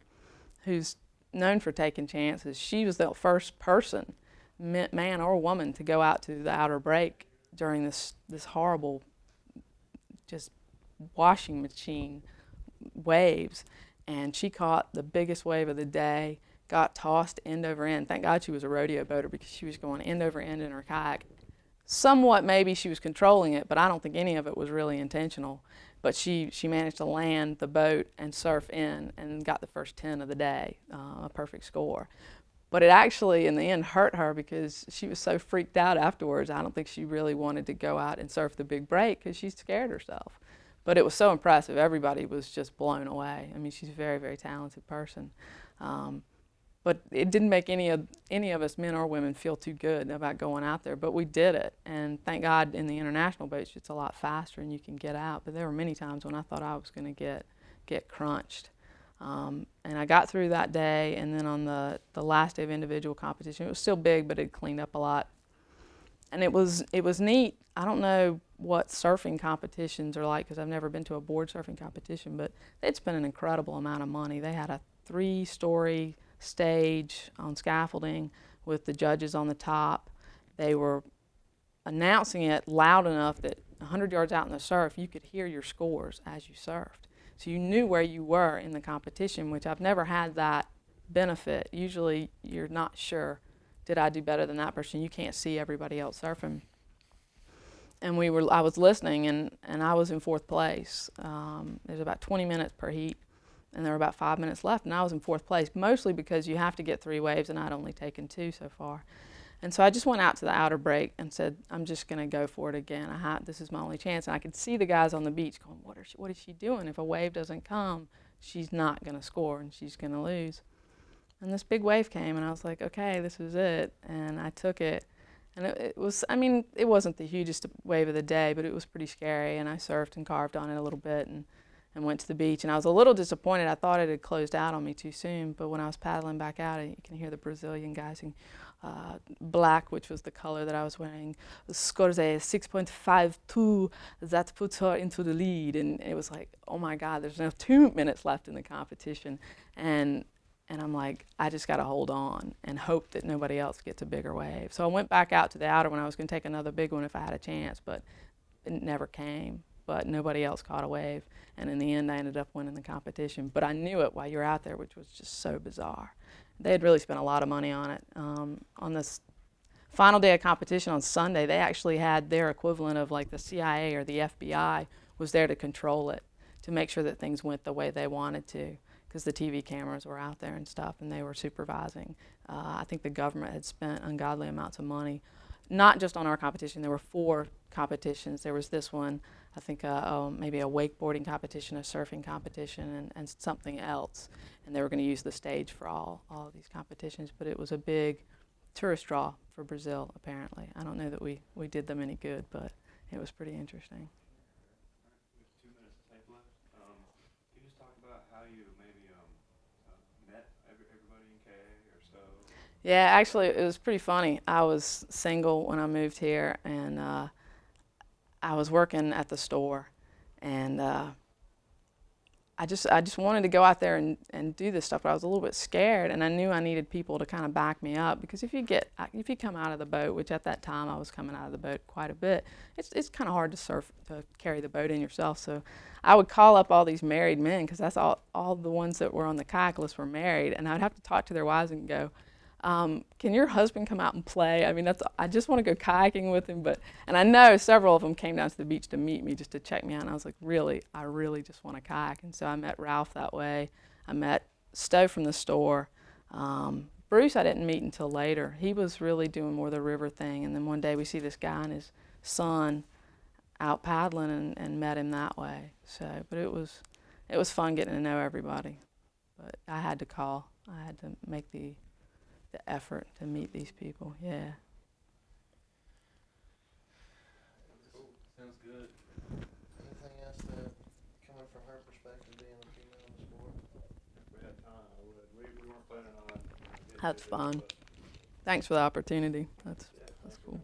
who's known for taking chances, she was the first person, man or woman, to go out to the outer break during this horrible, just washing machine waves. And she caught the biggest wave of the day, got tossed end over end. Thank God she was a rodeo boater, because she was going end over end in her kayak. Somewhat maybe she was controlling it, but I don't think any of it was really intentional. But she managed to land the boat and surf in and got the first 10 of the day, a perfect score. But it actually, in the end, hurt her because she was so freaked out afterwards. I don't think she really wanted to go out and surf the big break because she scared herself. But it was so impressive. Everybody was just blown away. I mean, she's a very, very talented person. But it didn't make any of us, men or women, feel too good about going out there. But we did it. And thank God in the international boats, it's a lot faster and you can get out. But there were many times when I thought I was going to get crunched. And I got through that day. And then on the last day of individual competition, it was still big, but it cleaned up a lot. And it was neat. I don't know what surfing competitions are like because I've never been to a board surfing competition, but they'd spent an incredible amount of money. They had a 3-story stage on scaffolding with the judges on the top. They were announcing it loud enough that 100 yards out in the surf, you could hear your scores as you surfed. So you knew where you were in the competition, which I've never had that benefit. Usually you're not sure, did I do better than that person? You can't see everybody else surfing. And I was listening, and I was in 4th place. There's about 20 minutes per heat, and there were about 5 minutes left, and I was in 4th place, mostly because you have to get 3 waves, and I'd only taken 2 so far. And so I just went out to the outer break and said, I'm just going to go for it again. This is my only chance. And I could see the guys on the beach going, what is she doing? If a wave doesn't come, she's not going to score, and she's going to lose. And this big wave came, and I was like, okay, this is it. And I took it. And it wasn't the hugest wave of the day, but it was pretty scary. And I surfed and carved on it a little bit and went to the beach. And I was a little disappointed. I thought it had closed out on me too soon. But when I was paddling back out, you can hear the Brazilian guys sing black, which was the color that I was wearing. The score is 6.52. That puts her into the lead. And it was like, oh my God, there's now 2 minutes left in the competition. And I'm like, I just got to hold on and hope that nobody else gets a bigger wave. So I went back out to the outer one. I was going to take another big one if I had a chance, but it never came. But nobody else caught a wave. And in the end, I ended up winning the competition. But I knew it while you were out there, which was just so bizarre. They had really spent a lot of money on it. On this final day of competition on Sunday, they actually had their equivalent of like the CIA or the FBI was there to control it, to make sure that things went the way they wanted to, because the TV cameras were out there and stuff, and they were supervising. I think the government had spent ungodly amounts of money, not just on our competition. There were 4 competitions. There was this one, I think maybe a wakeboarding competition, a surfing competition, and something else. And they were going to use the stage for all of these competitions. But it was a big tourist draw for Brazil, apparently. I don't know that we did them any good, but it was pretty interesting. With 2 minutes of tape left, can you just talk about how you maybe met everybody in KA or so? Yeah, actually, it was pretty funny. I was single when I moved here, and I was working at the store, and I just wanted to go out there and do this stuff, but I was a little bit scared, and I knew I needed people to kind of back me up, because if you come out of the boat, which at that time I was coming out of the boat quite a bit, it's kind of hard to carry the boat in yourself. So I would call up all these married men, because that's all the ones that were on the kayak list were married, and I'd have to talk to their wives and go, can your husband come out and play? I mean, I just want to go kayaking with him. And I know several of them came down to the beach to meet me, just to check me out. And I was like, I really just want to kayak. And so I met Ralph that way. I met Stowe from the store. Bruce I didn't meet until later. He was really doing more the river thing. And then one day we see this guy and his son out paddling, and met him that way. So, but it was fun getting to know everybody. But I had to call. I had to make the effort to meet these people. Yeah. Cool. Sounds good. Anything else that, coming from her perspective, being a female in the sport? If we had time, I would. We weren't planning on. That's fun. Thanks for the opportunity. That's cool.